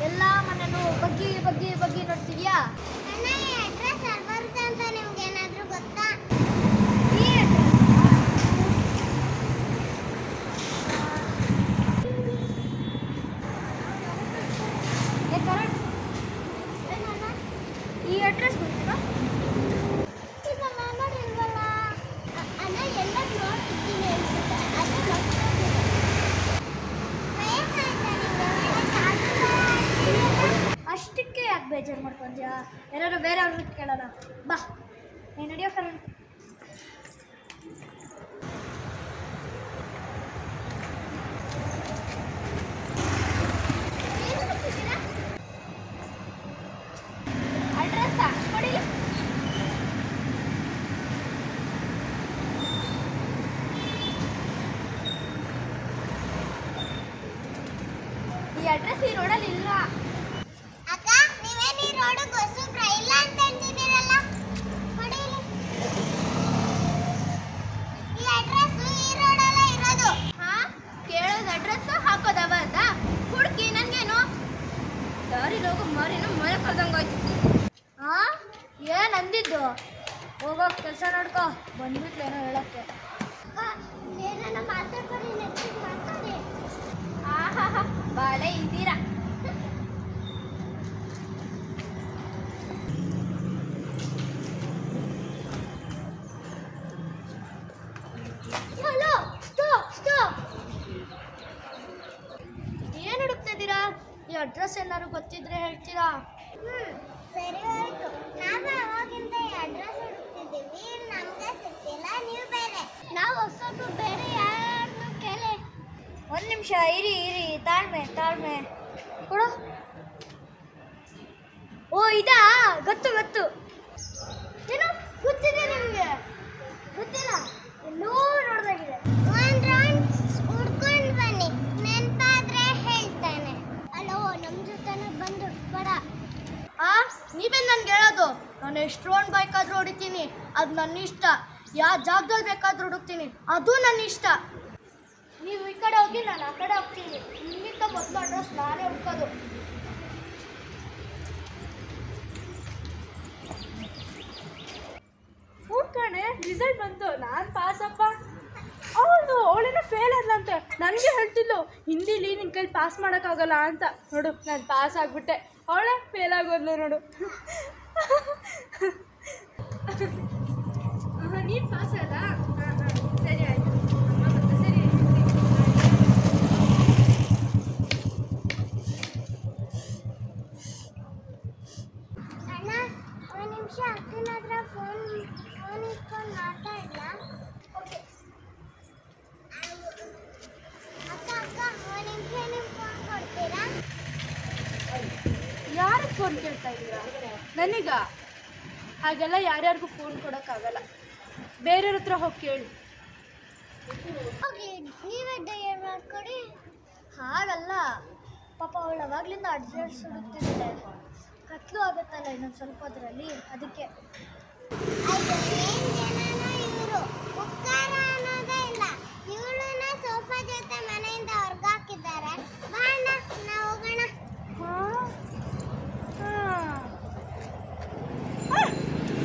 ಎಲ್ಲ ಮನೆನೂ ಬಗ್ಗಿ ಬಗ್ಗಿ ಬಗ್ಗಿ ನೋಡ್ತಿದ್ಯಾ? ಅಡ್ರೆಸ್ ಬರುತ್ತೆ ಅಂತ ನಿಮ್ಗೆ ಏನಾದ್ರೂ ಗೊತ್ತಾ? ಈ ಅಡ್ರೆಸ್ ಗೊತ್ತಾ? ಅಷ್ಟಕ್ಕೆ ಯಾಕೆ ಬೇಜಾರು ಮಾಡ್ಕೊಂಡ್ಯಾ? ಯಾರು ಬೇರೆ ಅವ್ರಿಗೆ ಕೇಳೋಣ ಬಾ. ನೀನು ನಡೆಯೋ ಕಾರಣ ಅಡ್ರೆಸ್ ಕೊಡಿ. ಈ ಅಡ್ರೆಸ್ ಈ ರೋಡಲ್ಲಿ ಇಲ್ಲ. ಅಕ್ಕ, ನೀವೇನು ಈ ರೋಡಿಗೆ ಹೊಸಬ್ರ ಇಲ್ಲ ಅಂತ ಹೇಳ್ತಿದ್ದೀರಲ್ಲ? ಕೊಡಿ ಇಲ್ಲಿ. ಈ ಅಡ್ರೆಸ್ ಈ ರೋಡಲ್ಲೇ ಇರೋದು. ಹಾ, ಕೇಳೋದು ಅಡ್ರೆಸ್ ಹಾಕೋದವ ಅಂತ ಹುಡುಕಿ ನನ್ಗೇನು ದಾರಿ ಹೋಗೋ ಮಾರಿನ ಮನೆ ಕಳ್ದಂಗೋಯ್ತು. ಹಾ, ಏನು ಅಂದಿದ್ದು? ಹೋಗೋ ಕೆಲಸ ನೋಡ್ಕೋ. ಬಂದ್ಬಿಟ್ಲೇನೋ ಹೇಳಕ್ಕೆ. ಏನನ್ನ ಮಾತಾಡ್ಕೊಡಿ, ನೆಚ್ಚಿಗೆ ಮಾತಾಡಿ. ಆಹಾ, ಬಾಳೆ ಇದ್ದೀರಾ. Hello, stop stop. ಏನು ಹುಡುಕ್ತಾ ಇದ್ದೀರಾ? ಈ ಅಡ್ರೆಸ್ ಏನಾದ್ರು ಗೊತ್ತಿದ್ರೆ ಹೇಳ್ತೀರಾ? ಸರಿ ಹೋಯ್ತು. ನಾವು ಅವಾಗಿಂದ ಈ ಅಡ್ರೆಸ್ ಹುಡುಕ್ತಿದ್ದೀವಿ, ನಮ್ಗೆ ಸಿಗ್ತಿಲ್ಲ. ನೀವು ಬೇರೆ, ನಾವು ಹೊಸಬ್ರು ಬೇರೆ ಯಾರನ್ನು ಕೇಳಿ. ಒಂದು ನಿಮಿಷ ಇರಿ ಇರಿ, ತಾಳ್ಮೆ ತಾಳ್ಮೆ ಕೊಡು. ಓ ಇದಾ, ಗೊತ್ತು ಗೊತ್ತು. ಏನು ಗೊತ್ತಿದೆ ನಿಮಗೆ? ಗೊತ್ತಿಲ್ಲ, ಎಲ್ಲೋ ನೋಡ್ದಾಗಿದೆ. ಒಂದು ರೌಂಡ್ ಹುಡ್ಕೊಂಡು ಬನ್ನಿ, ನೆನಪಾದ್ರೆ ಹೇಳ್ತಾನೆ. ಅಲೋ, ನಮ್ಮ ಜೊತೆನೆ ಬಂದು ಹುಡ್ಬೇಡ. ನೀವೇನು ನನ್ಗೆ ಹೇಳೋದು? ನಾನು ಎಷ್ಟು ರೌಂಡ್ ಬೇಕಾದ್ರೂ ಹೊಡಿತೀನಿ, ಅದು ನನ್ನ ಇಷ್ಟ. ಯಾವ ಜಾಗದಲ್ಲಿ ಬೇಕಾದ್ರೂ ಹುಡುಕ್ತೀನಿ, ಅದು ನನ್ನ ಇಷ್ಟ. ನೀವು ಈ ಕಡೆ ಹೋಗಿ, ನಾನು ಆ ಕಡೆ ಹೋಗ್ತೀನಿ. ನಿಮ್ಗಿಂತ ಮೊದಲು ಅಡ್ರೆಸ್ ನಾನೇ ಹುಡ್ಕೋದು. ಕಣೆ, ರಿಸಲ್ಟ್ ಬಂತು, ನಾನು ಪಾಸಪ್ಪ. ಅವಳೇನೋ ಫೇಲ್ ಆದ್ಲಂತೆ. ನನಗೆ ಹೇಳ್ತಿದ್ಲು ಹಿಂದಿಲಿ ನಿನ್ನ ಕೈಲಿ ಪಾಸ್ ಮಾಡೋಕ್ಕಾಗಲ್ಲ ಅಂತ. ನೋಡು, ನಾನು ಪಾಸ್ ಆಗಿಬಿಟ್ಟೆ, ಅವಳೇ ಫೇಲ್ ಆಗೋದ್ಲು ನೋಡು. ನೀನು ಪಾಸ್ ಆದ? ಸರಿ ಆಯಿತು, ಸರಿ. ಅಣ್ಣ, ಒಂದು ನಿಮಿಷ ಅಕ್ಕನ ಹತ್ರ ಫೋನ್ ಇಟ್ಕೊಂಡು ಮಾತಾಡಲ್ಲ? ಓಕೆ ಅಕ್ಕ, ಒಂದು ನಿಮಿಷ ನಿಮ್ಮ ಫೋನ್ ಕೊಡ್ತೀರಾ? ಯಾರಿಗೆ ಫೋನ್ ಕೇಳ್ತಾ ಇದ್ದೀರಾ? ನನಗ ಹಾಗೆಲ್ಲ ಯಾರ್ಯಾರಿಗೂ ಫೋನ್ ಕೊಡೋಕ್ಕಾಗಲ್ಲ. ಬೇರೆಯವ್ರ ಹತ್ರ ಹೋಗಿ ಕೇಳಿ. ಓಕೆ, ನೀವೇ ಡಯಲ್ ಮಾಡ್ಕೊಡಿ. ಹಾಗಲ್ಲ, ಪಾಪ ಅವಳು ಅವಾಗಲಿಂದ ಅಡ್ರೆಸ್ ಹುಡುಕ್ತಿದ್ದಾಳೆ. ಕತ್ಲು ಆಗುತ್ತಲ್ಲ ಇನ್ನೊಂದು ಸ್ವಲ್ಪ ಅದರಲ್ಲಿ, ಅದಕ್ಕೆ. ಅಯ್ಯೋ, ಏನು ಜನನೋ ಇವರು, ಉಕ್ಕಾರ ಅನ್ನೋದೇ ಇಲ್ಲ. ಇವಳನ್ನ ಸೋಫಾ ಜೊತೆ ಮನೆಯಿಂದ ಹೊರಗಾಕಿದ್ದಾರೆ. ಬಾ ಅಣ್ಣ, ನಾವು ಹೋಗೋಣ.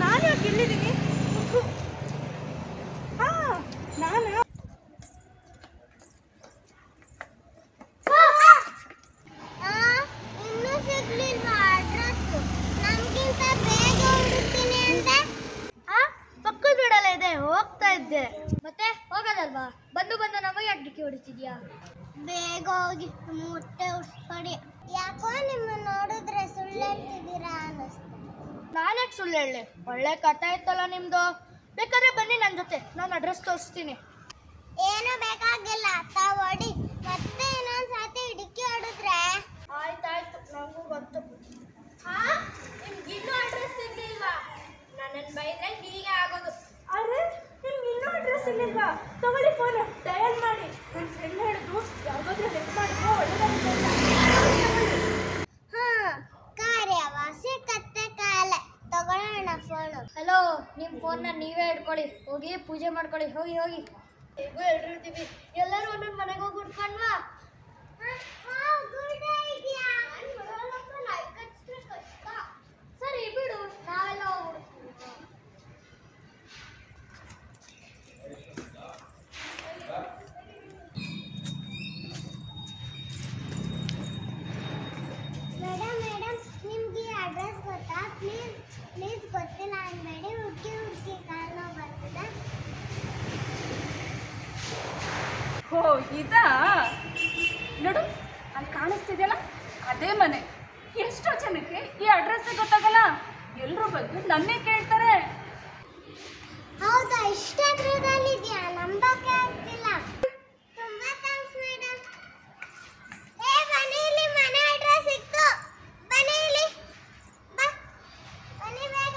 ನಾನು ಯಾಕೆ ಇಲ್ಲಿದ್ದೀನಿ? ನಾನು ಇನ್ನೂ ಸಿಗ್ಲಿಲ್ವಾ ಅಡ್ರೆಸ್? ನಮ್ಗಿಂತ ಬೇಗ ಹುಡುಕ್ತೀನಿ ಅಂತೆ. ಪಕ್ಕದ ಬಿಡಲ್ಲ ಇದೆ, ಹೋಗ್ತಾ ಇದ್ದೆ. ಮತ್ತೆ ಹೋಗೋದಲ್ವಾ? ಬಂದು ನಮಗೆ ಅಡ್ಡಿಕೆ ಹೊಡಿತಿದ್ಯಾ? ಬೇಗ ಹೋಗಿ ಮುಟ್ಟೆ ಉಡ್ಸ್ಕೊಡಿ. ಯಾಕೋ ನಿಮ್ಮ ನೋಡಿದ್ರೆ ಸುಳ್ಳು ಹೇಳ್ತಿದ್ದೀರಾ ಅನ್ನಿಸ್ತು. ನಾನ್ಯಾಕೆ ಸುಳ್ಳು ಹೇಳಿ? ಒಳ್ಳೆ ಕಥೆ ಇತ್ತಲ್ಲ ನಿಮ್ಮದು. ಬೇಕಾದ್ರೆ ಬನ್ನಿ ನನ್ನ ಜೊತೆ, ನಾನು ಅಡ್ರೆಸ್ ತೋರಿಸ್ತೀನಿ. ಏನು ಬೇಕಾಗಿಲ್ಲ, ತಾವ್ ಹೊಡಿ. ಮತ್ತೆ ಇನ್ನೊಂದ್ಸತಿ ಡಿಕ್ಕಿ ಹೊಡಿದ್ರೆ ಆಯ್ತಾಯ್ತು, ನನಗೂ ಗೊತ್ತು. ನಿಮ್ಗೆ ಇನ್ನೂ ಅಡ್ರೆಸ್ ಸಿಗ್ಲಿಲ್ವಾ? ನನ್ನ ಬೈದ್ರೆ ಹೀಗೆ ಆಗೋದು. ಅರೆ, ನಿಮ್ಗೆ ಇನ್ನೂ ಅಡ್ರೆಸ್ ಸಿಗ್ಲಿಲ್ವಾ? ತಗೊಳ್ಳಿ ಫೋನ್, ಡಯಲ್ ಮಾಡಿ. ನನ್ನ ಫ್ರೆಂಡ್ ಹೇಳಿದ್ರು ಯಾವುದಾದ್ರೂ ಹೆಲ್ಪ್ ಮಾಡಿದ್ರೆ ಒಳ್ಳೇದಾಗುತ್ತೆ. ಕಾರ್ಯವಾಸಿ ಕತ್ತೆ ಕಾಲೆ ತಗೊಳ್ಳೋಣ ಫೋನು. ಹಲೋ, ನಿಮ್ಮ ಫೋನ್ನ ನೀವೇ ಹಿಡ್ಕೊಳ್ಳಿ, ಹೋಗಿ ಪೂಜೆ ಮಾಡ್ಕೊಳ್ಳಿ. ಹೋಗಿ ಹೋಗಿ. ಹೇಗೂ ಹೇಳಿರ್ತೀವಿ, ಎಲ್ಲರೂ ಒಂದೊಂದು ಮನೆಗೆ ಹೋಗಿ ಹುಡ್ಕೊಂಡ್ವಾ. ಸರಿ ಬಿಡು, ನಾವೆಲ್ಲ ಹೋಗ್ಬಿಡ್ತೀವಿ. ಮೇಡಮ್ ನಿಮ್ಗೆ ಈ ಅಡ್ರೆಸ್ ಗೊತ್ತಾ? ಪ್ಲೀಸ್ ಗೊತ್ತಿಲ್ಲ ಅನ್ಬೇಡಿ. ಹುಡುಕಿ ಕಾಲ್ ನೋವು ಬರ್ತದೆ. ಓ ಇದಾ ನೋಡು, ಅಲ್ಲಿ ಕಾಣಿಸ್ತಿದೆಯಲ್ಲ ಅದೇ ಮನೆ. ಎಷ್ಟೋ ಜನಕ್ಕೆ ಈ ಅಡ್ರೆಸ್ ಗೊತ್ತಾಗಲ್ಲ, ಎಲ್ಲರೂ ಬಂದು ನನ್ನೇ ಕೇಳ್ತಾರೆ. ಹೌದಾ, ಇಷ್ಟ ಹತ್ರದಲ್ಲಿದ್ಯಾ? ನಂಬಕ್ಕೆ ಆಗ್ತಿಲ್ಲ. ತುಂಬಾ ಥ್ಯಾಂಕ್ಸ್ ಮೇಡಮ್. ಬನ್ನಿ, ಇಲ್ಲಿ ಮನೆ ಅಡ್ರೆಸ್ ಸಿಕ್ತು. ಬನ್ನಿ ಇಲ್ಲಿ, ಬನ್ನಿ ಬೇಗ.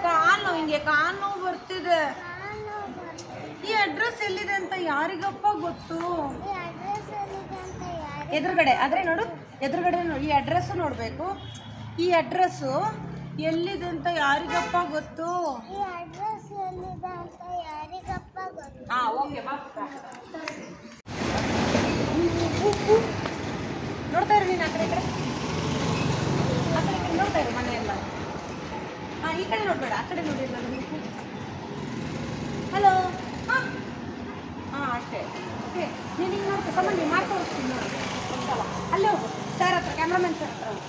ಕಾಲು ಹಿಂಗೆ ಕಾಲು ನೋವು ಬರ್ತಿದೆ. ಈ ಅಡ್ರೆಸ್ ಎಲ್ಲಿದೆ ಅಂತ ಯಾರಿಗಪ್ಪ ಗೊತ್ತು? ಈ ಅಡ್ರೆಸ್ ಎಲ್ಲಿದೆ ಅಂತ ಯಾರು? ಎದುರುಗಡೆ ಆದ್ರೆ ನೋಡು, ಎದುರುಗಡೆ ಈ ಅಡ್ರೆಸ್ ನೋಡ್ಬೇಕು. ಈ ಅಡ್ರೆಸ್ಸು ಎಲ್ಲಿದೆ ಅಂತ ಯಾರಿಗಪ್ಪ ಗೊತ್ತು? ಈ ಅಡ್ರೆಸ್ ಎಲ್ಲಿದೆ ಅಂತ ಯಾರಿಗಪ್ಪ ಗೊತ್ತು? ಓಕೆ ಬಾ. ನೋಡ್ತಾ ಇರು ನೀನು, ಆ ಕಡೆ ನೋಡ್ತಾ ಇರು ಮನೆ ಎಲ್ಲ. ಈ ಕಡೆ ನೋಡ್ಬೇಡ, ಆ ಕಡೆ ನೋಡಿಲ್ಲ. ಹಲೋ. ಅಷ್ಟೇ. ಓಕೆ, ನೀನು ಹಿಂಗೆ ನೋಡ್ಕೊ, ಸಂಬಂಧಿ ಮಾಡ್ಕೊಳ್ತೀನಿ ನೋಡಿ. ಅಲ್ಲೇ ಹೋಗು, ಸರ್ ಹತ್ರ, ಕ್ಯಾಮ್ರಾಮನ್ ಸರ್ ಹತ್ರ ಹೋಗು.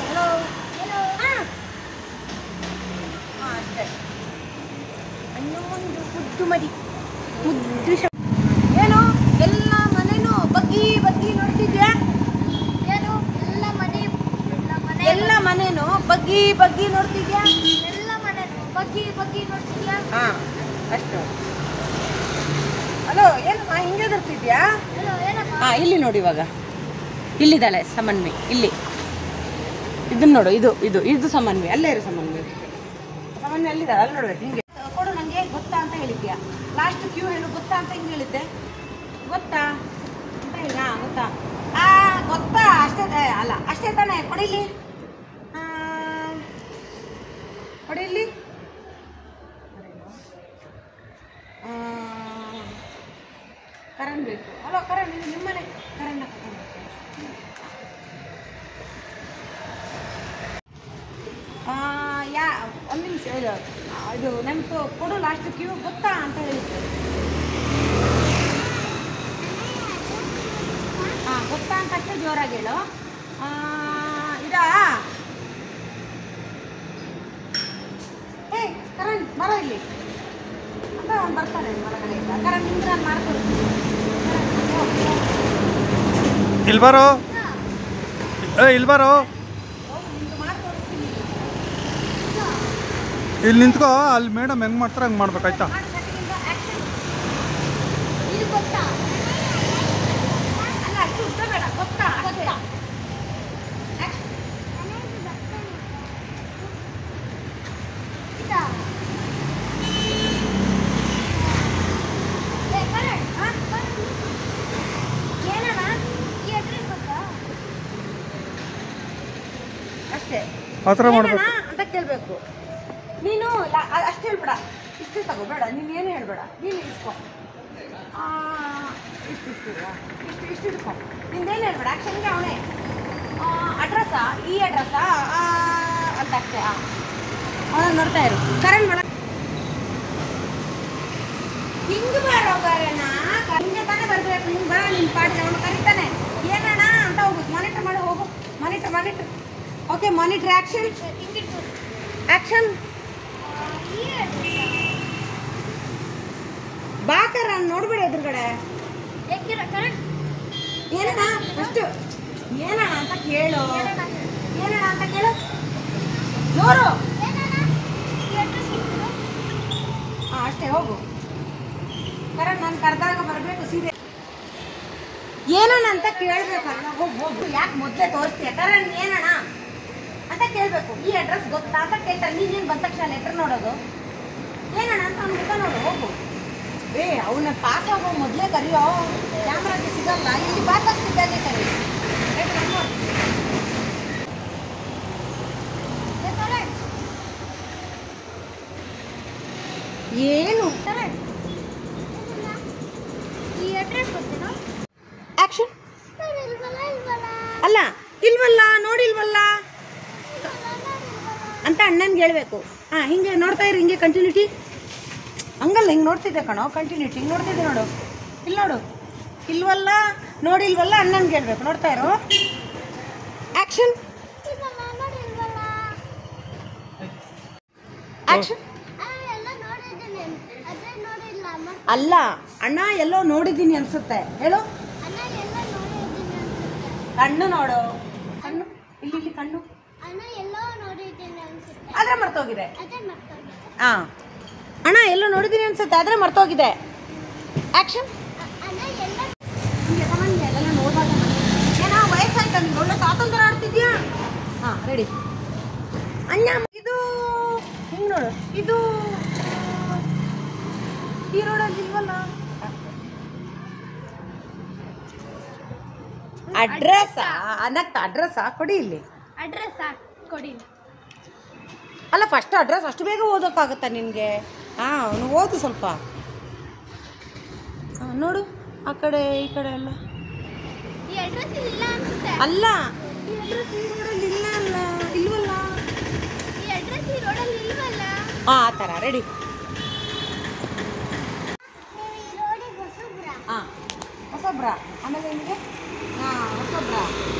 ಹಲೋ. ಅಷ್ಟೇ. ಇನ್ನೊಂದು ಮುದ್ದು ಮರಿ, ಮುದ್ದು ಏನು ಎಲ್ಲ ಮನೆನೂ ಬಗ್ಗಿ ನೋಡ್ತಿದ್ಯಾ? ಏನು ಎಲ್ಲ ಎಲ್ಲ ಮನೆನೂ ಬಗ್ಗಿ ನೋಡ್ತಿದ್ಯಾ? ಎಲ್ಲ ಮನೆನೂ ಬಗ್ಗಿ ನೋಡ್ತಿದ್ಯಾ? ಅಷ್ಟು. ಹಲೋ, ಏನಮ್ಮ ಹಿಂಗೆ ಬರ್ತಿದ್ಯಾ? ಹಲೋ, ಏನಪ್ಪ? ಇಲ್ಲಿ ನೋಡಿ, ಇವಾಗ ಇಲ್ಲಿದ್ದಾಳೆ ಸಮನ್ವಿ. ಇಲ್ಲಿ ಇದನ್ನ ನೋಡು, ಇದು ಸಮನ್ವಿ. ಅಲ್ಲೇ ಇರು ಸಮನ್ವಿ ಅಲ್ಲಿದ್ದಾಳೆ, ಅಲ್ಲಿ ನೋಡ್ಬೇಕು. ಹಿಂಗೆ ಕೊಡು ನನಗೆ, ಗೊತ್ತಾ ಅಂತ ಹೇಳಿದ್ಯಾ? ಲಾಸ್ಟ್ ಕ್ಯೂ ಹೇಳು, ಗೊತ್ತಾ ಅಂತ ಹಿಂಗೆ ಹೇಳಿದ್ದೆ. ಗೊತ್ತಾ ಅಂತ ಹೇಳಿ. ಗೊತ್ತಾ? ಗೊತ್ತಾ ಅಷ್ಟೇ. ಅಲ್ಲ ಅಷ್ಟೇ ತಾನೇ. ಕೊಡಿಲಿ, ಕೊಡಿಲಿ. ಕರಣ್ ಬೇಕು. ಹಲೋ ಕರಣ್, ಇದು ನಿಮ್ಮನೆ. ಕರಣ್ ಒಂದು ನಿಮಿಷ. ಇದು ನಮ್ದು ಕೊಡು, ಲಾಸ್ಟ್ ಕ್ಯೂ. ಗೊತ್ತಾ ಅಂತ ಹೇಳಿದ್ದೆ. ಗೊತ್ತಾ ಅಂತ ಅಷ್ಟೇ ಜೋರಾಗಿ ಹೇಳು. ಇದಾ? ಕರಣ್ ಬರೋ ಇಲ್ಲಿ ಅಂತ ಅವ್ನು ಬರ್ತಾನೆ ಹೊರಗಡೆಯಿಂದ. ಕರಣ್ ನಿಮ್ಗೆ ನಾನು ಮಾಡ್ಕೊಡ್ತೀನಿ. ಇಲ್ಲಿ ಬಾರೋ, ಇಲ್ಲಿ ಬಾರೋ, ಇಲ್ಲಿ ನಿಂತ್ಕೋ. ಅಲ್ಲಿ ಮೇಡಮ್ ಹೆಂಗೆ ಮಾಡ್ತಾರೆ ಹಂಗೆ ಮಾಡ್ಬೇಕಾಯ್ತಾ? ಇದು ಗೊತ್ತಾ? ಅಲ್ಲ, ಅಷ್ಟು ಉದ್ದ ಬೇಡ. ಗೊತ್ತಾ ಅಷ್ಟೇ. ಇದಾ? ಏನಣ್ಣ, ಈ ಅಡ್ರೆಸ್ ಗೊತ್ತಾ? ಅಷ್ಟೇ. ಆ ಥರ ಮಾಡ್ಬೇಕು ಅಂತ ಕೇಳಬೇಕು ನೀನು. ಅಷ್ಟು ಹೇಳ್ಬೇಡ, ಇಷ್ಟು ತಗೋಬೇಡ, ನೀನು ಏನು ಹೇಳ್ಬೇಡ. ನೀನು ಇಸ್ಕೊ, ಇಷ್ಟು ಇಸ್ಕೊ. ನಿಂದೇನು ಹೇಳ್ಬೇಡ. ಆ್ಯಕ್ಷನ್ಗೆ ಅವನೇ. ಅಡ್ರೆಸ್ಸಾ? ಈ ಅಡ್ರೆಸ್ಸಾ? ಬರುತ್ತೆ ಅಷ್ಟೇ. ನೋಡ್ತಾ ಇರು ಕರಣ್ ಒಳಗೆ ಹಿಂಗೆ ಬಾರೋ ಕರಣ, ಹಿಂಗೆ ತಾನೇ ಬರ್ಬೇಕು. ಹಿಂಗೆ ಬರೋ ನಿನ್ನ ಪಾಡಿಗೆ ಅವನು ಕರೀತಾನೆ ಏನಣ್ಣ ಅಂತ ಹೋಗುದು. ಮಾನಿಟರ್ ಮಾಡಿ ಹೋಗು. Monitor okay. Monitor action. ಬಾ ಕರಣ್, ನೋಡ್ಬೇಡ ಎದುರುಗಡೆ. ಏನಣ್ಣ ಅಷ್ಟು ಏನಣ್ಣ ಅಂತ ಕೇಳು. ಏನಣ್ಣ ಅಂತ ಕೇಳು. ನೋಡು ಅಷ್ಟೇ ಹೋಗು. ಕರಣ್ ನಾನು ಕರೆದಾಗ ಬರಬೇಕು ಸೀರೆ. ಏನಣ್ಣ ಅಂತ ಕೇಳ್ಬೇಕಣ್ಣ. ಹೋಗು. ಯಾಕೆ ಮೊದಲೇ ತೋರಿಸ್ತೀಯ? ಕರಣ್ ಏನಣ್ಣ ಅಂತ ಕೇಳಬೇಕು. ಈ ಅಡ್ರೆಸ್ ಗೊತ್ತಾ ಅಂತ ಕೇಳ್ತಾರೆ. ನೀನೇನು ಬಂದ ತಕ್ಷಣ ಲೆಟರ್ ನೋಡೋದು ಏನಣ್ಣ ಅಂತ ಅವ್ನ ಮುಖ ನೋಡು. ಹೋಗು. ಅವನ್ನ ಪಾಸ್ ಆಗೋ ಮೊದಲೇ ಕರಿಯೋ, ಕ್ಯಾಮ್ರಾಗೆ ಸಿಗಲ್ಲ. ಇಲ್ಲಿ ಪಾಸ್ ಆಗ್ತಿದ್ದಾಗೆ ಕರಿ. ಏನು ಈ ಅಡ್ರೆಸ್ ಗೊತ್ತೇನೋ? ಆಕ್ಷನ್. ಅಲ್ಲ ಇಲ್ವಲ್ಲ, ನೋಡಿಲ್ವಲ್ಲ ಅಂತ ಅಣ್ಣನ್ಗೆ ಹೇಳ್ಬೇಕು. ಹಿಂಗೆ ನೋಡ್ತಾ ಇರಿ. ಹಿಂಗೆ ಕಂಟಿನ್ಯೂಟಿ ಹಂಗಲ್ಲ, ಹಿಂಗೆ ನೋಡ್ತಿದ್ದೆ ಕಣೋ. ಕಂಟಿನ್ಯೂಟಿ ಹಿಂಗೆ ನೋಡ್ತಿದ್ದೆ ನೋಡು. ಇಲ್ಲಿ ನೋಡು. ಇಲ್ವಲ್ಲ, ನೋಡಿಲ್ವಲ್ಲ ಅಣ್ಣನ್ಗೆ ಹೇಳ್ಬೇಕು. ನೋಡ್ತಾ ಇರೋ. ಆಕ್ಷನ್. ಆಕ್ಷನ್. ಅಲ್ಲ ಅಣ್ಣ ಎಲ್ಲೋ ನೋಡಿದ್ದೀನಿ ಅನ್ಸುತ್ತೆ. ಹೇಳು. ಕಣ್ಣು ನೋಡು. ಕಣ್ಣು ಇಲ್ಲಿ ಕಣ್ಣು ಆದ್ರೆ ಮರ್ತೋಗಿದೆ. ಅಣ್ಣ ಎಲ್ಲೋ ನೋಡಿದ್ದೀನಿ ಅನ್ಸುತ್ತೆ ಆದ್ರೆ ಮರ್ತೋಗಿದೆ. ಆಕ್ಷನ್. ಎಲ್ಲ ನೋಡ್ದಾಗ ಏನೋ ವಯಸ್ಸಾಯ್ತಾ ನಿಮ್ಗೆ? ಒಳ್ಳೆ ತಾತಂತರ ಆಡ್ತಿದ್ಯಾ? ರೆಡಿ. ಅಣ್ಣ ಇದು ಹಿಂಗೆ ನೋಡು. ಇದು ಈ ರೋಡಲ್ಲಿ ಇಲ್ವಲ್ಲ. ಅಡ್ರೆಸ್ ಕೊಡಿ. ಇಲ್ಲಿ ಅಡ್ರೆಸ್ ಕೊಡಿ. ಅಲ್ಲ ಫಸ್ಟ್ ಅಡ್ರೆಸ್ ಅಷ್ಟು ಬೇಗ ಓದೋಕ್ಕಾಗುತ್ತಾ ನಿನಗೆ? ಅವನು ಓದು ಸ್ವಲ್ಪ. ನೋಡು ಆ ಕಡೆ ಈ ಕಡೆ ಎಲ್ಲ. ಈ ಅಡ್ರೆಸ್ ಇಲ್ಲ ಅನ್ಸುತ್ತೆ. ಅಲ್ಲ ಈ ಅಡ್ರೆಸ್ ಈ ರೋಡಲ್ಲಿ ಇಲ್ಲ. ಅಲ್ಲ ಇಲ್ವಲ್ಲ. ಈ ಅಡ್ರೆಸ್ ಈ ರೋಡಲ್ಲಿ ಇಲ್ವಲ್ಲ. ಆ ಥರ. ರೆಡಿ. ಹೊಸಬ್ರ. ಆಮೇಲೆ ನಿಮಗೆ ಹೊಸಬ್ರ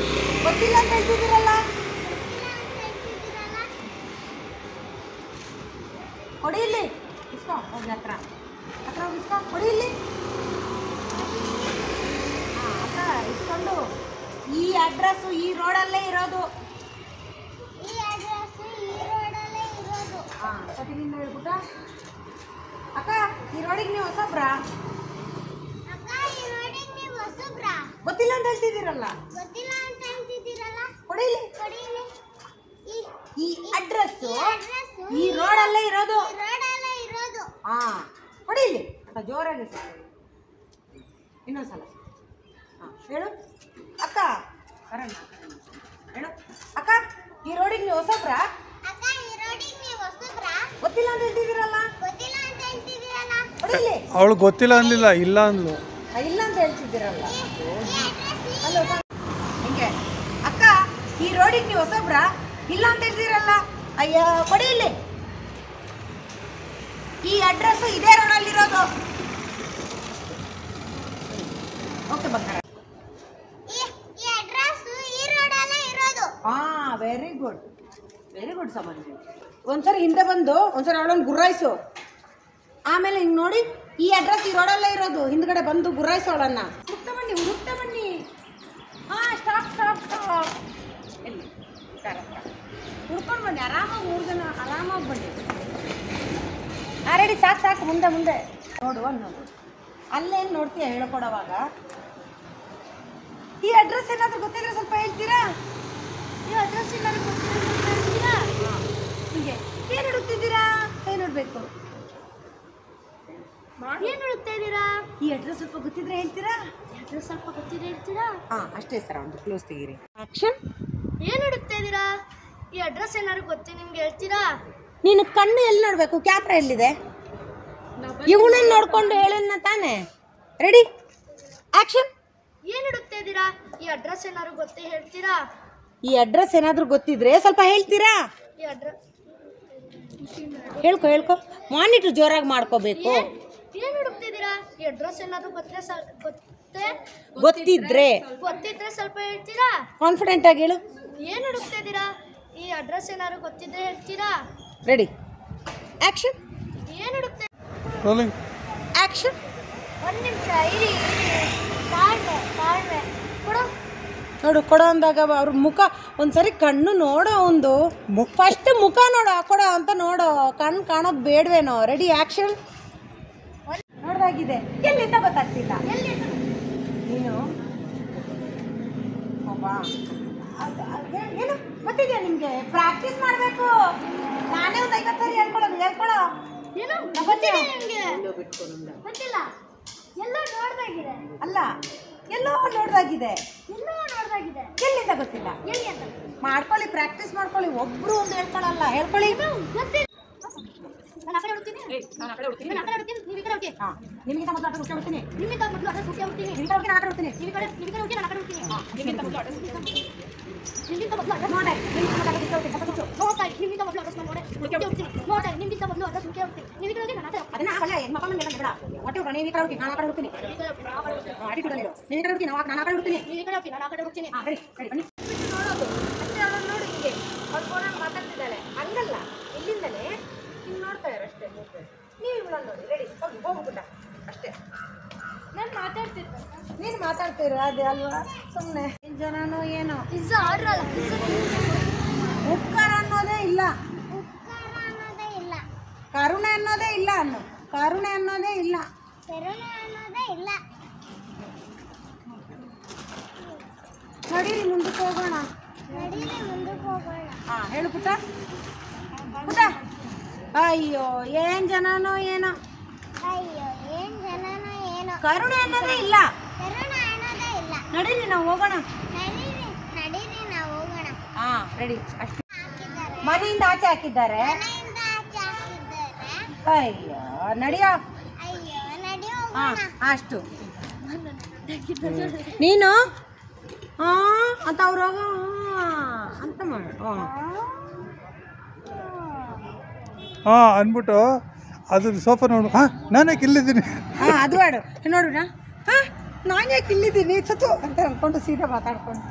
ಗೊತ್ತಿಲ್ಲ ಅಂತ ಹೇಳ್ತಿದ್ದೀರಲ್ಲ. ಕೊಡಿ ಇಲ್ಲಿ. ಇಸ್ಕೋ ಹೋಗಿ ಹತ್ರ ಹೋಗಿ ಇಸ್ಕೋ. ಕೊಡಿ ಇಲ್ಲಿ. ಹತ್ರ ಇಸ್ಕೊಂಡು. ಈ ಅಡ್ರೆಸ್ಸು ಈ ರೋಡಲ್ಲೇ ಇರೋದು. ಕಟಿನಿಂದ ಹೇಳ್ಬಿಟ್ಟ. ಅಕ್ಕ ಈ ರೋಡಿಗೆ ನೀವು ಹೊಸಬ್ರಾ? ಗೊತ್ತಿಲ್ಲ ಅಂತ ಹೇಳ್ತಿದ್ದೀರಲ್ಲ. ಕೊಡಿ ಇಲ್ಲಿ. ಈ ಅಡ್ರೆಸ್ಸು ಈ ರೋಡಲ್ಲೇ ಇರೋದು. ಕೊಡಿ ಇಲ್ಲಿ. ಜೋರಾಗಿ ಇನ್ನೊಂದ್ಸಲ. ಹೇಳು ಅಕ್ಕ. ಹೇಳು ಅಕ್ಕ ಈ ರೋಡಿಗೆ ನೀವು ಹೊಸಬ್ರಾ? ಗೊತ್ತಿಲ್ಲ ಅಂತ ಹೇಳ್ತಿದ್ದೀರಲ್ಲ. ಕೊಡಿ ಇಲ್ಲಿ. ಅವಳು ಗೊತ್ತಿಲ್ಲ ಅನ್ಲಿಲ್ಲ, ಇಲ್ಲ ಅಂದ್ಲು. ಇಲ್ಲ ಅಂತ ಹೇಳ್ತಿದ್ದೀರಲ್ಲ. ಹಲೋ ಹಿಂಗೆ. ಅಕ್ಕ ಈ ರೋಡಿಗೆ ನೀವು ಹೊಸಬ್ರಾ? ಇಲ್ಲ ಅಂತ ಹೇಳ್ತಿದ್ದೀರಲ್ಲ. ಅಯ್ಯ ಕೊಡಿ ಇಲ್ಲಿ. ಈ ಅಡ್ರೆಸ್ಸು ಇದೇ ರೋಡಲ್ಲಿರೋದು. ಓಕೆ ಬಂಗಾರ. ವೆರಿ ಗುಡ್ ಸಂಬಂಧ. ಒಂದ್ಸರಿ ಹಿಂದೆ ಬಂದು ಒಂದ್ಸರಿ ಅವಳನ್ನು ಗುರ್ರಾಯಿಸು. ಆಮೇಲೆ ಹಿಂಗೆ ನೋಡಿ ಈ ಅಡ್ರೆಸ್ ಈ ರೋಡಲ್ಲೇ ಇರೋದು. ಹಿಂದ್ಗಡೆ ಬಂದು ಗುರ್ರಾಯಿಸು ಅವಳನ್ನ. ಹುಡುಕ್ತಾ ಬನ್ನಿ. ಸ್ಟಾಪ್. ಎಲ್ಲಿ ಹುಡ್ಕೊಂಡು ಬನ್ನಿ. ಆರಾಮಾಗಿ 3 ಜನ ಆರಾಮಾಗಿ ಬನ್ನಿ. ರೆಡಿ. ಸಾಕು ಮುಂದೆ ನೋಡು. ಅನ್ನೋದು ಅಲ್ಲೇನು ನೋಡ್ತೀಯ ಹೇಳ್ಕೊಡೋವಾಗ. ಈ ಅಡ್ರೆಸ್ ಏನಾದರೂ ಗೊತ್ತಿದ್ರೆ ಸ್ವಲ್ಪ ಹೇಳ್ತೀರಾ? ಈ ಅಡ್ರೆಸ್ ಏನಾದ್ರು ಗೊತ್ತಿಲ್ಲ. ಹೀಗೆ ಏನು ಹುಡುಕ್ತಿದ್ದೀರಾ? ಏನು ನೋಡಬೇಕು? ಏನು ಹುಡುಕ್ತಾ ಇದ್ದೀರಾ? ಈ ಅಡ್ರೆಸ್ ಸ್ವಲ್ಪ ಗೊತ್ತಿದ್ರೆ ಹೇಳ್ತೀರಾ? ಅಡ್ರೆಸ್ ಸ್ವಲ್ಪ ಗೊತ್ತಿದೆ ಹೇಳ್ತೀರಾ? ಅಷ್ಟೇ ಸರ್. ಒಂದು ಕ್ಲೋಸ್ ತೆಗೀರಿ. ಆಕ್ಷನ್. ಏನು ಹುಡುಕ್ತಾ ಇದ್ದೀರಾ? ಈ ಅಡ್ರೆಸ್ ಏನಾದ್ರು ಗೊತ್ತಿ ನಿಮ್ಗೆ ಹೇಳ್ತೀರಾ? ನೀನು ಕಣ್ಣು ಎಲ್ಲಿ ನೋಡಬೇಕು? ಕ್ಯಾಮ್ರಾ ಎಲ್ಲಿದೆ? ಇವಳನ್ನ ನೋಡ್ಕೊಂಡು ಹೇಳನ್ನ ತಾನೆ. ರೆಡಿ. ಆಕ್ಷನ್. ಏನು ಹುಡುಕ್ತಾ ಇದ್ದೀರಾ? ಈ ಅಡ್ರೆಸ್ ಏನಾದ್ರು ಗೊತ್ತೇ ಹೇಳ್ತೀರಾ? ಈ ಅಡ್ರೆಸ್ ಏನಾದರೂ ಗೊತ್ತಿದ್ರೆ ಸ್ವಲ್ಪ ಹೇಳ್ತೀರಾ? ಈ ಅಡ್ರೆಸ್ ಹೇಳ್ಕೊ ಮಾನಿಟ್ರ್ ಜೋರಾಗಿ ಮಾಡ್ಕೋಬೇಕು. ಏನು ಹುಡುಕ್ತಿದ್ದೀರಾ? ಈ ಅಡ್ರೆಸ್ ಏನಾದರೂ ಗೊತ್ತಿದ್ರೆ ಸ್ವಲ್ಪ ಹೇಳ್ತೀರಾ? ಕಾನ್ಫಿಡೆಂಟ್ ಆಗಿ ಹೇಳು. ಏನು ಹುಡುಕ್ತಿದ್ದೀರಾ? ಈ ಅಡ್ರೆಸ್ ಏನಾದ್ರು ಗೊತ್ತಿದ್ರೆ ಹೇಳ್ತೀರಾ? Ready action. ಏನು ಹುಡುಕ್ತಾ ರೋಲಿಂಗ್ ಆ್ಯಕ್ಷನ್. ಒಂದು ನಿಮಿಷ ಇರಿ ತಾಳ್ಮೆ ನೋಡು ಕೊಡೋ ಅಂದಾಗ ಅವ್ರ ಮುಖ ಒಂದ್ಸರಿ ಕಣ್ಣು ನೋಡೋ ಒಂದು ಫಸ್ಟ್ ಮುಖ ನೋಡು ಕೊಡೋ ಅಂತ ನೋಡೋ ಕಣ್ಣು ಕಾಣೋದು ಬೇಡವೇನೋ. Ready action. ನೋಡ್ದಾಗಿದೆ ಎಲ್ಲಿಂದ ಗೊತ್ತಾಗ್ತಿಲ್ಲ ನೀನು ಏನು ಗೊತ್ತಿದೆಯಾ ನಿಮಗೆ? ಪ್ರಾಕ್ಟೀಸ್ ಮಾಡಬೇಕು. ನಾನೇ ಒಂದು 50 ಸರಿ ಹೇಳ್ಕೊಳ್ಳೋ ಏನು ಗೊತ್ತಿದೆ ನಿಮಗೆ? ಗೊತ್ತಿಲ್ಲ. ಎಲ್ಲೋ ನೋಡ್ದಾಗಿದೆ. ಅಲ್ಲ ಎಲ್ಲೋ ನೋಡ್ದಾಗಿದೆ. ಎಲ್ಲಿಂದ ಗೊತ್ತಿಲ್ಲ. ಎಲ್ಲಿ ಅಂತ ಮಾಡ್ಕೊಳ್ಳಿ, ಪ್ರಾಕ್ಟೀಸ್ ಮಾಡ್ಕೊಳ್ಳಿ. ಒಬ್ರು ಒಂದು ಹೇಳ್ಕೊಳ್ಳಲ್ಲ. ಹೇಳ್ಕೊಳ್ಳಿ. ನಾನು ಆ ಕಡೆ ಹುಡುಕ್ತೀನಿ. ನೀವು ಈ ಕಡೆ ಹುಡುಕಿ. ನಿಮಗಿಂತ ಮೊದಲು ಅಡ್ರೆಸ್ ಹುಡುಕ್ತೀನಿ. ನಿಮ್ಮಿಂದ ಮೊದಲು ಅಡ್ರೆಸ್ ಹುಡುಕ್ತೀನಿ. ನಿಮ್ಮಿಂದ ಹುಡುಕಿ ನಾನು ಹುಡುಕ್ತೀನಿ. ನೀವು ಈ ಕಡೆ ಹುಡುಕಿ, ನಾನು ಆ ಕಡೆ ಹುಡುಕ್ತೀನಿ. ನಿಮಗಿಂತ ಮೊದಲು ಅಡ್ರೆಸ್ ನಿಮ್ಮಿಂದ ಮೊದಲು ಅಡ್ರೆಸ್ ನೋಡಾಯ್. ನಿಮಗಿಂತ ಮೊದಲು ಅಡ್ರೆಸ್ ನೋಡ್ತಾ ನಿಮ್ಮಿಂದ ಮೊದಲು ಅಡ್ರೆಸ್ ನೋಡಿ ಹುಡುಕ್ತೀನಿ. ನೋಡ್ತಾ ನಿಮ್ಮಿಂದ ಮೊದಲು ಅಡ್ರೆಸ್ ಹುಡುಕ್ತೀನಿ. ನೀವು ಈ ಕಡೆ ಹುಡುಕಿ, ನಾನು ಆ ಕಡೆ ಅದನ್ನ ಆಗಲ್ಲ. ಹೆಣ್ಮಕ್ಳು ಮೇಲೆ ಬೇಡ. ಒಟ್ಟು ನೀವು ಈ ಕಡೆ ಹುಡುಕಿ, ನಾನು ಆ ಕಡೆ ಹುಡುಕ್ತೀನಿ. ಆಟಿಟ್ಯೂಡ್ ನೀವು ಈ ಕಡೆ ಹುಡುಕಿ, ನಾನು ಆ ಕಡೆ ಹುಡುಕ್ತೀನಿ. ನೀವು ಈ ಕಡೆ ಹುಡುಕಿ, ನಾನು ಆ ಕಡೆ ಹುಡುಕ್ತೀನಿ. ರೆಡಿ ಬನ್ನಿ. ನೋಡೋದು ಅಷ್ಟೇ. ಅವಳನ್ನು ನೋಡಿ ಹಿಂಗೆ ಅವ್ಳು ಫೋನಲ್ಲಿ ಮಾತಾಡ್ತಿದ್ದಾಳೆ. ಹಂಗಲ್ಲ, ಇಲ್ಲಿಂದಲೇ ಹಿಂಗೆ ನೋಡ್ತಾ ಇರೋ ಅಷ್ಟೇ. ನೀವು ಇವಳನ್ನು ನೋಡಿ. ರೆಡಿ ಹೋಗ್ಬಿಟ್ಟ ಅಷ್ಟೇ. ನಾನು ಮಾತಾಡ್ತಿದ್ದೆ. ನೀನು ಮಾತಾಡ್ತೀರ ಅದೇ ಅಲ್ವಾ? ಸುಮ್ಮನೆ ಜನನೋ ಏನೋ. ಪಿಜ್ಜಾ ಆರ್ಡರ್ ಅಲ್ಲ, ಉಪಕಾರ ಅನ್ನೋದೇ ಇಲ್ಲ, ಉಪಕಾರ ಅನ್ನೋದೇ ಇಲ್ಲ, ಕರುಣೆ ಅನ್ನೋದೇ ಇಲ್ಲ ಅನ್ನು. ಕರುಣೆ ಅನ್ನೋದೇ ಇಲ್ಲ. ಕರುಣೆ ಅನ್ನೋದೇ ಇಲ್ಲ. ನಡೀರಿ ಮುಂದಕ್ಕೆ ಹೋಗೋಣ. ನಡೀರಿ ಮುಂದಕ್ಕೆ ಹೋಗೋಣ. ಹಾಂ ಹೇಳು ಪುಟ್ಟ. ಪುಟ್ಟ ಅಯ್ಯೋ ಏನು ಜನನೋ ಏನೋ. ಅಯ್ಯೋ ಏನ್ ಜನನೋ ಏನೋ. ಕರುಣೆ ಅನ್ನೋದೇ ಇಲ್ಲ. ಕರುಣೆ ಅನ್ನೋದೇ ಇಲ್ಲ. ನಡೀರಿ ನಾವು ಹೋಗೋಣ. ನಡೀರಿ ನಾವು ಹೋಗೋಣ. ಹಾಂ ರೆಡಿ ಅಷ್ಟು. ಹಾಕಿದ್ದಾರೆ, ಮನೆಯಿಂದ ಆಚೆ ಹಾಕಿದ್ದಾರೆ. ಮನೆಯಿಂದ ಆಚೆ ಹಾಕಿದ್ದಾರೆ. ಅಯ್ಯೋ ನಡಿಯೋ. ಅಯ್ಯೋ ನಡಿ ಹೋಗೋಣ. ಹಾಂ ಅಷ್ಟು. ನೀನು ಹಾಂ ಅಂತ ಅವ್ರಾಗ ಅಂತ ಮಾಡು. ಹಾಂ ಅಂದ್ಬಿಟ್ಟು ಅದು ಸೋಫಾ ನೋಡು. ಹಾಂ ನಾನು ಯಾಕೆ ಇಲ್ಲಿದ್ದೀನಿ? ಹಾಂ ಅದು ಮಾಡು. ನೋಡೋಣ. ಹಾಂ ನಾನು ಯಾಕೆ ಇಲ್ಲಿದ್ದೀನಿ ಸತ್ತು ಅಂತ ಅಂದ್ಕೊಂಡು ಸೀದಾ ಮಾತಾಡ್ಕೊಂಡು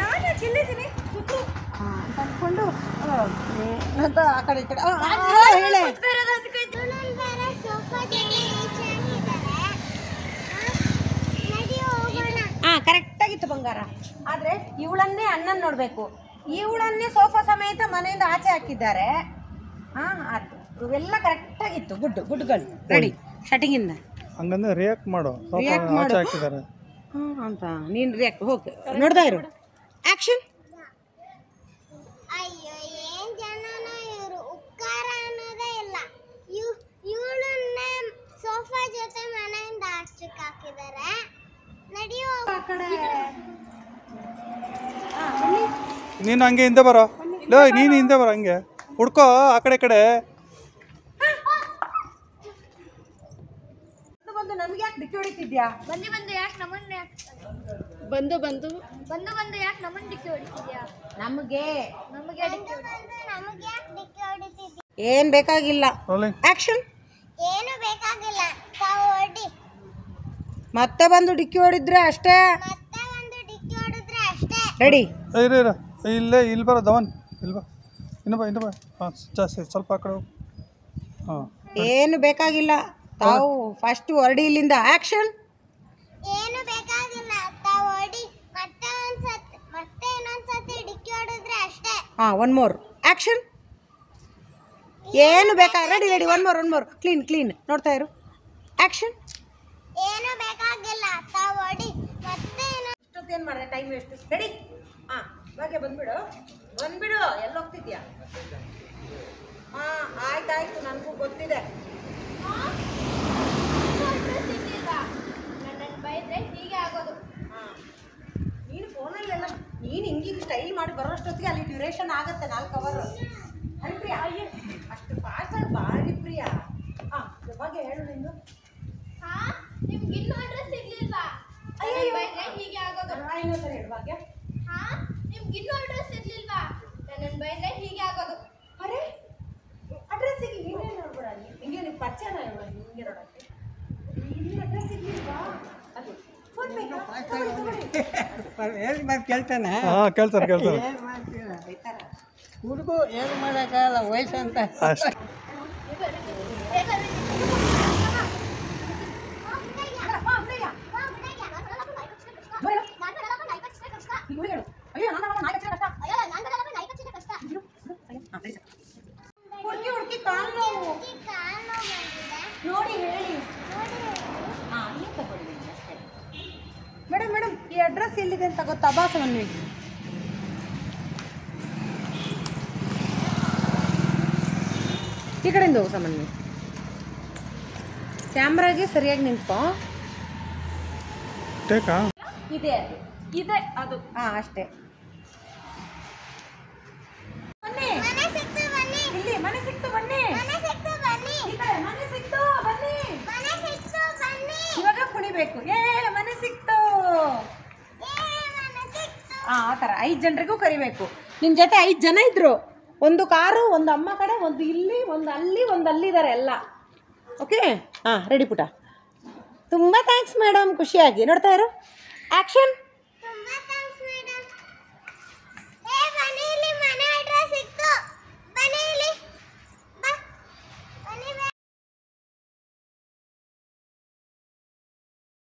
ನಾನು ಯಾಕೆ ಇಲ್ಲಿದ್ದೀನಿ ಸುತ್ತು ಅಂತ ಅಂದ್ಕೊಂಡು ಅಂತ ಆ ಕಡೆ ಈ ಕಡೆ ಹೇಳೆ. ಇವಳೊಂದು ಬೇರೆ ಸೋಫಾ ಜೊತೆ ಈಚೆ ಹಾಕಿದ್ದಾರೆ. ನಡಿ ಹೋಗೋಣ. ಹಾಂ ಕರೆಕ್ಟಾಗಿತ್ತು ಬಂಗಾರ. ಆದರೆ ಇವಳನ್ನೇ ಅಣ್ಣನ ನೋಡಬೇಕು. ಇವಳನ್ನೇ ಸೋಫಾ ಸಮೇತ ಮನೆಯಿಂದ ಆಚೆ ಹಾಕಿದ್ದಾರೆ. ಹಾಂ ಆಯ್ತು, ಇವೆಲ್ಲ ಕರೆಕ್ಟಾಗಿತ್ತು. ಗುಡ್ಗಳು ರೆಡಿ ಸ್ಟಾರ್ಟಿಂಗಿಂದ. ಹಂಗಂದ್ರೆ ರಿಯಾಕ್ಟ್ ಮಾಡು. ಸೋಫಾ ರಿಯಾಕ್ಟ್ ಆಚೆ ಮಾಡು ಹಾಕಿದ್ದಾರೆ ಅಂತ ನೀನು ರಿಯಾಕ್ಟ್ ಹೋಗಿ ನೋಡ್ತಾ ಇರು. ಆ್ಯಕ್ಷನ್. ಅಯ್ಯೋ ಏನ್ ಜನನೋ ಇವರು. ಉಪಕಾರ ಅನ್ನೋದೇ ಇಲ್ಲ. ಇವಳನ್ನ ಸೋಫಾ ಜೊತೆ ಮನೆಯಿಂದ ಆಚೆಗೆ ಹಾಕಿದ್ದಾರೆ. ನಡಿಯೋ ಆ ಕಡೆ ನೀನು ಹಂಗೆ ಹಿಂದೆ ಬರೋ. ಲೋ ನೀನು ಹಿಂದೆ ಬರೋ, ಹಂಗೆ ಹುಡ್ಕೋ ಆ ಕಡೆ ಕಡೆ. ಬಂದು ನಮ್ಗೆ ಯಾಕೆ ಡಿಕ್ಕಿ ಹೊಡಿತಿದ್ಯಾ? ಬಂದು ಯಾಕೆ ನಮ್ಮನ್ನ ಬಂದು ಯಾಕೆ ನಮ್ಮನ್ನ ಡಿಕ್ಕಿ ಹೊಡಿತಿದ್ಯಾ? ನಮಗೆ ನಮಗೆ ಡಿಕ್ಕಿ ನಮಗೆ ಯಾಕೆ ಡಿಕ್ಕಿ ಹೊಡಿತಿದ್ದಿ? ಏನ್ ಬೇಕಾಗಿಲ್ಲ. Rolling action. ಏನು ಬೇಕಾಗಿಲ್ಲ, ತಾವು ಹೊಡಿ. ಮತ್ತೆ ಬಂದು ಡಿಕ್ಕಿ ಹೊಡಿದ್ರೆ ಅಷ್ಟೇ. ಮತ್ತೆ ಒಂದು ಡಿಕ್ಕಿ ಹೊಡಿದ್ರೆ ಅಷ್ಟೇ. ರೆಡಿ ಇರ ಇಲ್ಲಿ ಬರೋ ಧವನ್. ಇಲ್ಲಿ ಬಾ, ಇನ್ನು ಬಾ. ಹಾಂ ಜಾಸ್ತಿ ಸ್ವಲ್ಪ ಆ ಕಡೆ ಹೋಗು. ಹಾಂ ಏನು ಬೇಕಾಗಿಲ್ಲ. ತಾವು ಫಸ್ಟ್ ಹೊರಡಿ ಇಲ್ಲಿಂದ. ಆಕ್ಷನ್. ಏನು ಬೇಕಾಗಿಲ್ಲ, ತಾವು ಹೊಡಿ. ಮತ್ತೆ ಇನ್ನೊಂದ್ಸತಿ ಡಿಕ್ಕಿ ಹೊಡಿದ್ರೆ ಅಷ್ಟೇ. ಹಾಂ ಒನ್ ಮೋರ್. ಆಕ್ಷನ್. ಏನು ಬೇಕಾ? ರೆಡಿ ಒನ್ ಮೋರ್ ಕ್ಲೀನ್ ನೋಡ್ತಾ ಇರು. ಆಕ್ಷನ್. ಏನು ಬೇಕಾಗಿಲ್ಲ, ತಾವು ಹೊಡಿ. ಮತ್ತೆ ಇಷ್ಟೊತ್ತೇನು ಮಾಡಿದೆ? Time waste. ರೆಡಿ. ಹಾಂ ಬಗ್ಗೆ ಬಂದ್ಬಿಡು ಎಲ್ಲಿ ಹೋಗ್ತಿದ್ಯಾ? ಹಾಂ ಆಯ್ತಾಯ್ತು, ನನಗೂ ಗೊತ್ತಿದೆ. ನನ್ನನ್ನು ಬೈದ್ರೆ ಹೀಗೆ ಆಗೋದು. ಹಾಂ ನೀನು ಫೋನಲ್ಲೆಲ್ಲ ನೀನು ಹಿಂಗೀಗ ಸ್ಟೈಲ್ ಮಾಡಿ ಬರೋಷ್ಟೊತ್ತಿಗೆ ಅಲ್ಲಿ ಡ್ಯೂರೇಷನ್ ಆಗುತ್ತೆ 4 ಅವರ್. ಹರಿಪ್ರಿಯಾ ಅಷ್ಟು ಫಾಸ್ಟಾಗಿ ಬಾರಿ ಪ್ರಿಯಾ. ಹಾಂ ಬಗ್ಗೆ ಹೇಳು ನಿಂದು. ನಿಮ್ಗೆ ಇನ್ನೂ ಅಡ್ರೆಸ್ ಸಿಗ್ಲಿಲ್ವಾ? ಅಯ್ಯೋ ಬೈದ್ರೆ ಹೀಗೆ ಆಗೋದು. ಇನ್ನೊಂದ್ಸಲ ಹೇಳು ಭಾಗ್ಯ. ನಿಮ್ಗೆ ಇನ್ನೂ ಅಡ್ರೆಸ್ ಸಿಗ್ಲಿಲ್ವಾ? ನಾನು ಬೈದ್ರೆ ಹೀಗೆ ಆಗೋದು. ಅರೆ ಅಡ್ರೆಸ್ ಸಿಗ್ಲಿ ನೀನೇ ನೋಡ್ಬೇಡ ಹಿಂಗೆ ನೀವು ಪರಿಚಯ ಹಿಂಗೆ ನೋಡಕ್ಕೆ ಇಲ್ಲಿ ಅಡ್ರೆಸ್ ಸಿಗ್ಲಿಲ್ವಾ ಅದು ಫೋನ್ ಬೇಕಾ ಕೇಳ್ತಾನೆ ಹಾಂ ಕೇಳ್ತಾರೆ ಕೇಳ್ತಾರೆ. ಏನು ಮಾಡ್ತೀರ ಹುಡುಗು ಏನು ಮಾಡೋಕ್ಕಾಗಲ್ಲ ವಯಸ್ಸು ಅಂತ ಅಷ್ಟು ಹುಡುಕಿ ಹುಡುಕಿ ಕಾಲು ನೋವು ನೋಡಿ ಹೇಳಿ ಮೇಡಮ್ ಮೇಡಮ್ ಈ ಅಡ್ರೆಸ್ ಎಲ್ಲಿದೆ ಅಂತ ಗೊತ್ತಾ? ಬಾ ಸಮನ್ವಿ. ಈ ಕಡೆಯಿಂದ ಹೋಗು ಸಮನ್ವಿ. ಕ್ಯಾಮ್ರಾಗೆ ಸರಿಯಾಗಿ ನಿಂತ್ಕೋ. ಟೇಕಾ ಇದೆ ಅದು ಇದೆ ಅದು. ಹಾಂ ಅಷ್ಟೇ. ಬನ್ನಿ ಮನೆ ಸಿಕ್ತು ಬನ್ನಿ ಇಲ್ಲಿ ಮನೆ ಸಿಕ್ತು ಬನ್ನಿ. ಮನೆ ಸಿಕ್ತು ಬನ್ನಿ ಈ ಕಡೆ ಮನೆ ಸಿಕ್ತು ಬನ್ನಿ. ಮನೆ ಸಿಕ್ತು ಬನ್ನಿ ಇವಾಗ ಕುಣಿಬೇಕು. ಮನೆ ಸಿಕ್ತು. ಮನೆ ಸಿಕ್ತು ಆ ಥರ 5 ಜನರಿಗೂ ಕರಿಬೇಕು. ನಿನ್ನ ಜೊತೆ 5 ಜನ ಇದ್ರು. ಒಂದು ಕಾರು, ಒಂದು ಅಮ್ಮ ಕಡೆ, ಒಂದು ಇಲ್ಲಿ, ಒಂದು ಅಲ್ಲಿ, ಒಂದು ಅಲ್ಲಿದ್ದಾರೆ ಎಲ್ಲ. ಓಕೆ ಹಾಂ ರೆಡಿ ಪುಟ. ತುಂಬ ಥ್ಯಾಂಕ್ಸ್ ಮೇಡಮ್. ಖುಷಿಯಾಗಿ ನೋಡ್ತಾ ಇರು. ಆ್ಯಕ್ಷನ್.